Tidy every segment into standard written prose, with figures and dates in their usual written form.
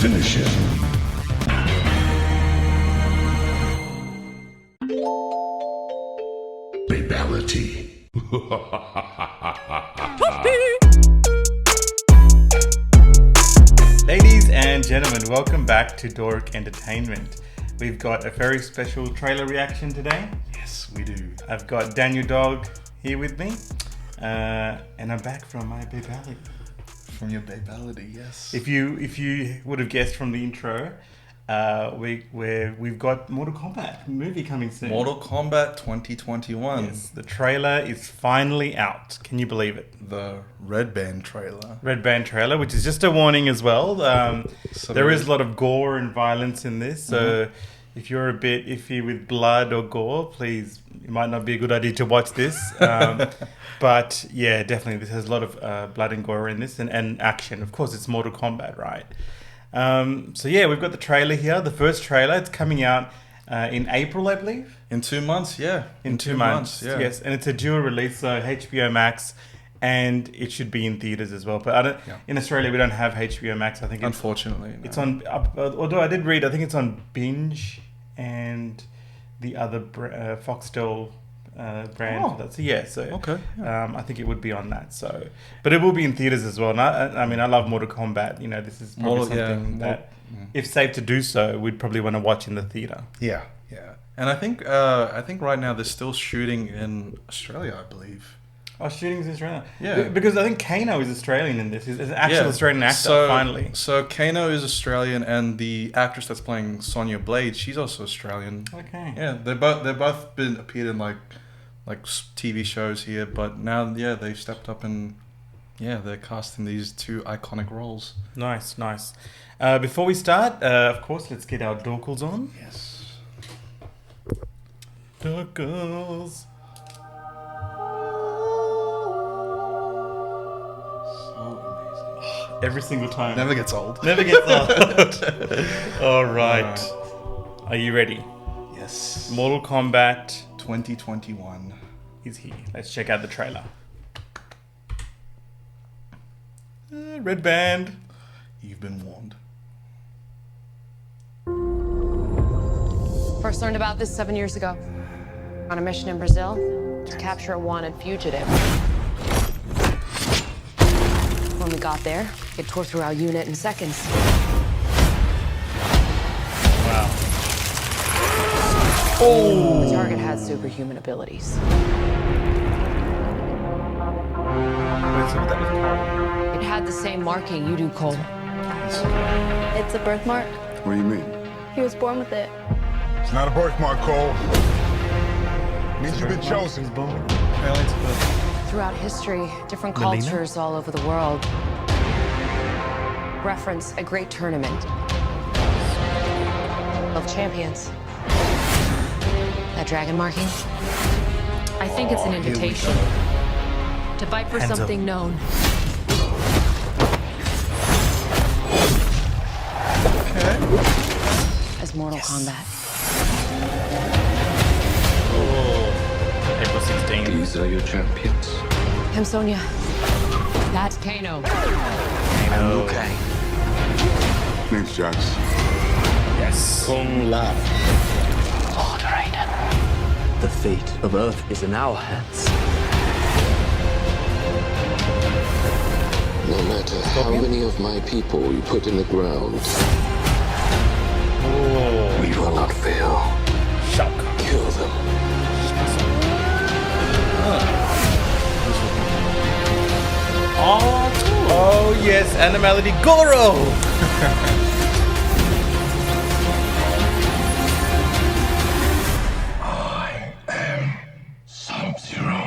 Finish him. Babality. Ladies and gentlemen, welcome back to Dork Entertainment. We've got a very special trailer reaction today. Yes, we do. I've got Daniel Dog here with me, and I'm back from my babality. From your babality, yes. If you would have guessed from the intro, we've got Mortal Kombat movie coming soon. Mortal Kombat 2021. Yes, the trailer is finally out. Can you believe it? The Red Band trailer. Red Band trailer, which is just a warning as well. So there is a lot of gore and violence in this, so if you're a bit iffy with blood or gore, please, it might not be a good idea to watch this. But yeah, definitely, this has a lot of blood and gore in this, and action. Of course, it's Mortal Kombat, right? So yeah, we've got the trailer here, the first trailer. It's coming out in April, I believe. In 2 months, yeah. In 2 months, yeah. yes. And it's a dual release, so HBO Max, and it should be in theaters as well. But in Australia, we don't have HBO Max. I think unfortunately, it's on. Although I did read, I think it's on Binge and the other Foxtel brand. Oh. So yeah, so okay. Yeah. I think it would be on that. So, but it will be in theaters as well. And I mean, I love Mortal Kombat. You know, this is probably something that, if safe to do so, we'd probably want to watch in the theater. Yeah, yeah. And I think right now they're still shooting in Australia, I believe. Oh, shooting's in Australia. Yeah. Because I think Kano is Australian in this. He's an actual Australian actor, finally. So Kano is Australian, and the actress that's playing Sonya Blade, she's also Australian. Okay. Yeah, they've both appeared in like TV shows here, but now they've stepped up and they're casting these two iconic roles. Nice. Before we start, of course, let's get our dorkles on. Yes. Dorkles. Every single time. Never gets old. Never gets old. All right. Are you ready? Yes. Mortal Kombat 2021 is here. Let's check out the trailer. Red Band. You've been warned. First learned about this 7 years ago. On a mission in Brazil to capture a wanted fugitive. When we got there, it tore through our unit in seconds. Wow. Oh! The target had superhuman abilities. It had the same marking you do, Cole. It's a birthmark. What do you mean? He was born with it. It's not a birthmark, Cole. It means you've been chosen. Throughout history, different Melina? cultures all over the world reference a great tournament of champions. That dragon marking? I think it's an invitation to fight for Hands up. something known. As Mortal Kombat. April 16th. These are your champions. I'm Sonya. That's Kano. Kano. Okay. Name's Jax. Yes. Kung Lao. Lord Raiden. The fate of Earth is in our hands. No matter how many of my people you put in the ground, we will not fail. Shock. Kill them. Oh yes, Animality Goro! I am Sub-Zero.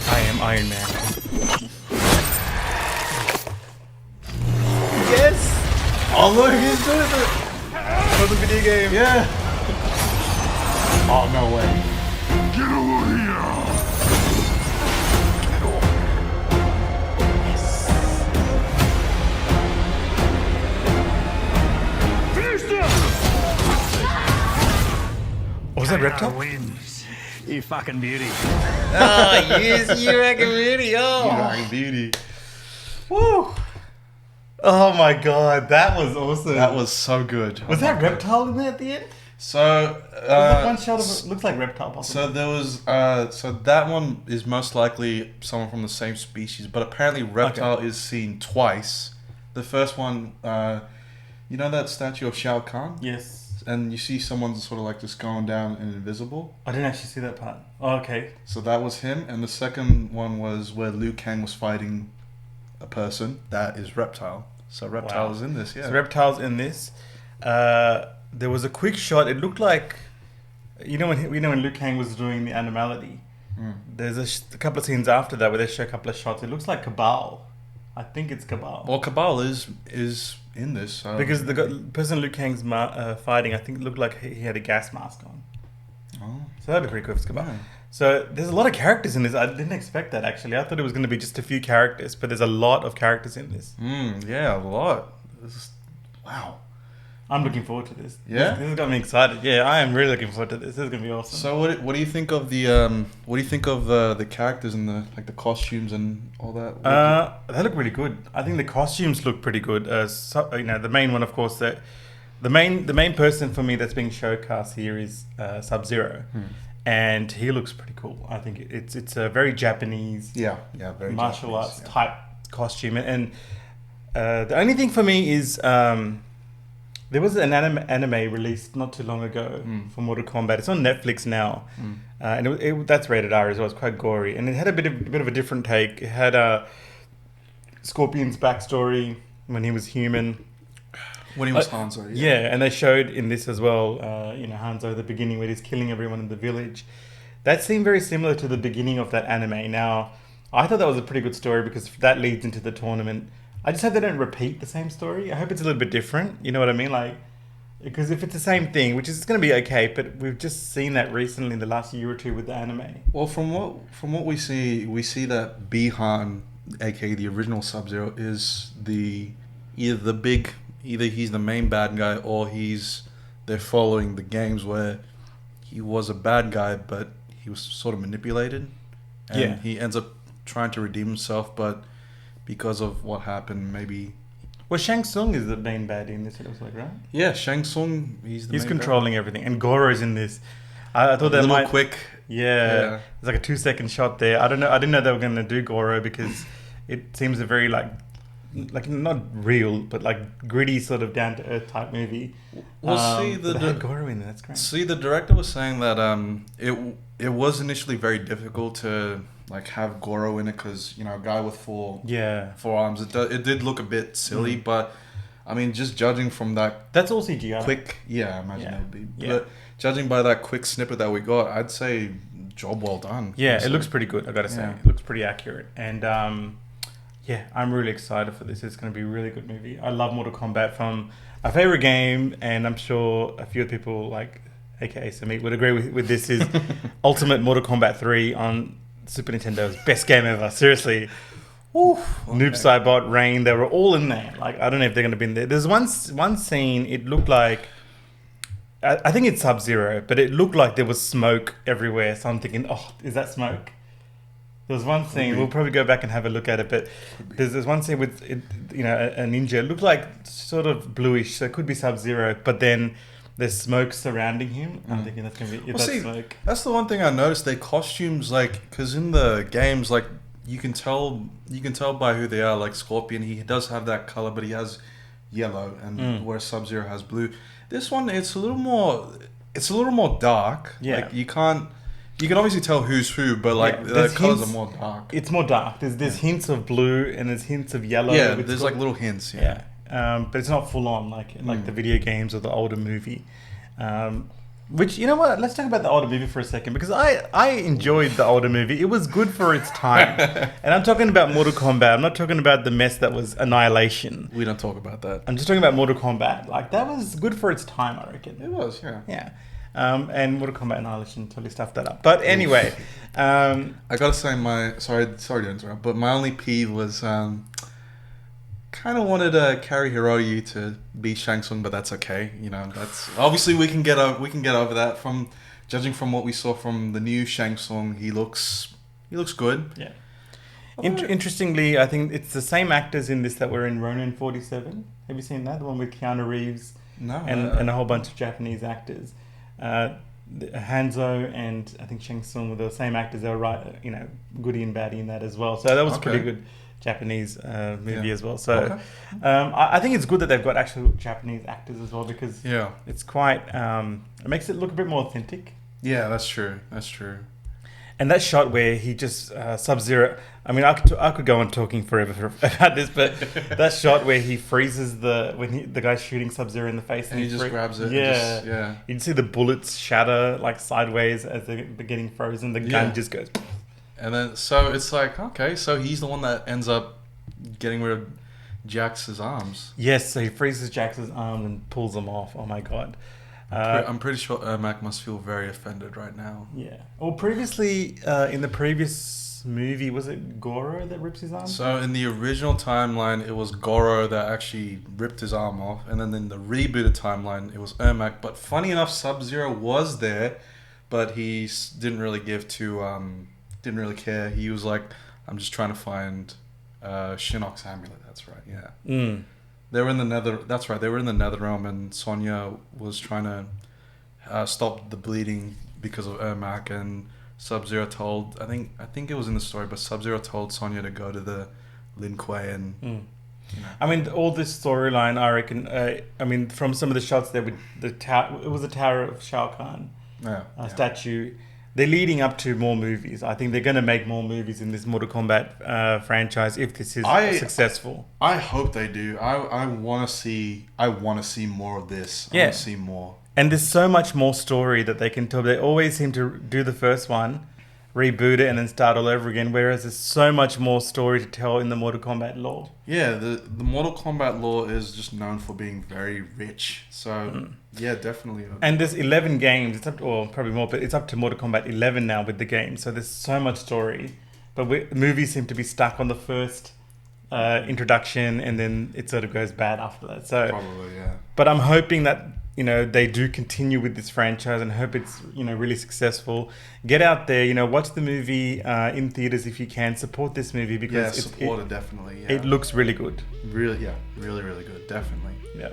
I am Iron Man. Yes! Oh look, he's doing it! For the video game. Yeah. Oh, no way. Get over here! Was that Reptile? Wins. You fucking beauty. Oh, yes, you fucking beauty. Oh. You fucking beauty. Woo! You fucking beauty. Woo! Beauty. Woo! Oh my god, that was awesome. That was so good. Was Oh my that God. reptile in there at the end? So, One shot of it looks like reptile. Possibly. so there was, so that one is most likely someone from the same species, but apparently reptile is seen twice. The first one, you know that statue of Shao Kahn? Yes. And you see someone sort of like just going down and invisible. I didn't actually see that part. Oh, okay. So that was him. And the second one was where Liu Kang was fighting a person. That is reptile. So reptile Wow. is in this, yeah. So reptiles in this. There was a quick shot. It looked like, when Liu Kang was doing the animality. There's a couple of scenes after that where they show a couple of shots. It looks like Cabal. I think it's Cabal. Well, Cabal is in this. So Because the person Liu Kang's fighting, I think it looked like he had a gas mask on. Oh. So that'd be pretty cool if it's Cabal. Yeah. So there's a lot of characters in this. I didn't expect that actually. I thought it was going to be just a few characters, but there's a lot of characters in this. Yeah, a lot. This is, wow. I'm looking forward to this. Yeah? This has got me excited. Yeah, I am really looking forward to this. This is going to be awesome. So what do you think of the the characters and the costumes and all that? They look really good. I think the costumes look pretty good. The main one, of course, that the main person for me that's being showcased here is Sub-Zero, and he looks pretty cool. I think it's a very Japanese, yeah, very martial Japanese, arts yeah. type costume, and the only thing for me is there was an anime released not too long ago for Mortal Kombat. It's on Netflix now, and that's rated R as well. It's quite gory, and it had a bit of a different take. It had Scorpion's backstory when he was human. When he was Hanzo, Yeah, and they showed in this as well, Hanzo at the beginning where he's killing everyone in the village. That seemed very similar to the beginning of that anime. Now, I thought that was a pretty good story because that leads into the tournament. I just hope they don't repeat the same story. I hope it's a little bit different. You know what I mean? Like, because if it's the same thing, which is going to be okay, but we've just seen that recently in the last year or two with the anime. Well, from what we see that Bihan, aka the original Sub-Zero, is either he's the main bad guy or they're following the games where he was a bad guy, but he was sort of manipulated, and he ends up trying to redeem himself, but because of what happened, maybe. Well, Shang Tsung is the main baddie in this, it looks like, right? Yeah, Shang Tsung. He's main controlling everything, and Goro's in this. I thought that might quick. Yeah, it's like a 2-second shot there. I don't know. I didn't know they were going to do Goro because it seems a very like not real, but like gritty sort of down to earth type movie. Well, but they had Goro in there. That's great. See, the director was saying that it was initially very difficult to like have Goro in it because a guy with four arms. It did look a bit silly, but I mean, just judging from that's all CGI. Quick, I imagine it would be. Yeah. But judging by that quick snippet that we got, I'd say job well done. Yeah, honestly. it looks pretty good. I gotta say, Yeah. it looks pretty accurate, and I'm really excited for this. It's going to be a really good movie. I love Mortal Kombat from a favorite game, and I'm sure a few people like, aka Samit, would agree with this. Is Ultimate Mortal Kombat 3 on Super Nintendo's best game ever. Seriously. Noob Saibot, Rain, they were all in there. Like, I don't know if they're going to be in there. There's one scene, it looked like, I think it's Sub-Zero, but it looked like there was smoke everywhere. So I'm thinking, is that smoke? There was one scene, we'll probably go back and have a look at it, but there's one scene with, a ninja. It looked like sort of bluish, so it could be Sub-Zero, but then there's smoke surrounding him. I'm thinking that's going to be smoke. That's the one thing I noticed. Their costumes, like, because in the games, like, you can tell by who they are. Like Scorpion, he does have that color, but he has yellow, and whereas Sub-Zero has blue. This one, it's a little more dark. Yeah. Like, you can obviously tell who's who, but like the colors are more dark. It's more dark. There's hints of blue and there's hints of yellow. Yeah, there's like little hints. Yeah. But it's not full on like the video games or the older movie. Which, you know what? Let's talk about the older movie for a second, because I enjoyed the older movie. It was good for its time. And I'm talking about Mortal Kombat. I'm not talking about the mess that was Annihilation. We don't talk about that. I'm just talking about Mortal Kombat. Like, that was good for its time, I reckon. It was, yeah. Yeah. And Mortal Kombat Annihilation totally stuffed that up. But anyway. I gotta say sorry to interrupt, but my only peeve was kind of wanted Cary Hiroyu to be Shang Tsung, but that's okay. That's obviously we can get over that. From judging from what we saw from the new Shang Tsung, he looks good. Yeah. Interestingly, I think it's the same actors in this that were in Ronin 47. Have you seen that? The one with Keanu Reeves and a whole bunch of Japanese actors. Hanzo and I think Shang Tsung were the same actors. They were goodie and baddie in that as well. So that was a pretty good Japanese movie as well. So I think it's good that they've got actual Japanese actors as well because it's quite it makes it look a bit more authentic. Yeah, that's true. And that shot where he just Sub-Zero. I mean, I could go on talking forever about this, but that shot where he freezes the guy's shooting Sub-Zero in the face, and he just grabs it. Yeah. You can see the bullets shatter like sideways as they're getting frozen. The gun just goes. And then so it's like, okay, so he's the one that ends up getting rid of Jax's arms. Yes, so he freezes Jax's arms and pulls them off. Oh my god. I'm pretty sure Ermac must feel very offended right now. Yeah. Well, previously, in the previous movie, was it Goro that rips his arm? So in the original timeline, it was Goro that actually ripped his arm off. And then in the rebooted timeline, it was Ermac. But funny enough, Sub-Zero was there, but he didn't really didn't really care. He was like, I'm just trying to find Shinnok's amulet. That's right, yeah. They were in the Nether. That's right. They were in the Nether Realm, and Sonya was trying to stop the bleeding because of Ermac. And Sub-Zero told, I think it was in the story, but Sub-Zero told Sonya to go to the Lin Kuei and. I mean, all this storyline, I reckon. I mean, from some of the shots there with the tower, it was the Tower of Shao Kahn statue. They're leading up to more movies. I think they're going to make more movies in this Mortal Kombat franchise if this is successful. I hope they do. I want to see. I want to see more of this. I want to see more. And there's so much more story that they can tell. They always seem to do the first one, reboot it, and then start all over again. Whereas there's so much more story to tell in the Mortal Kombat lore. Yeah, the Mortal Kombat lore is just known for being very rich. So yeah, definitely. And there's 11 games. It's up to, or probably more, but it's up to Mortal Kombat 11 now with the game. So there's so much story. But movies seem to be stuck on the first introduction, and then it sort of goes bad after that. So probably, yeah. But I'm hoping that they do continue with this franchise and hope it's really successful. Get out there, watch the movie in theaters if you can. Support this movie because support it definitely. Yeah. It looks really good. Really good, definitely. Yeah.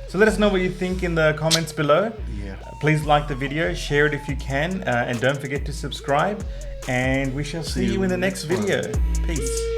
So let us know what you think in the comments below. Yeah. Please like the video, share it if you can, and don't forget to subscribe. And we shall see you in the next video. Peace.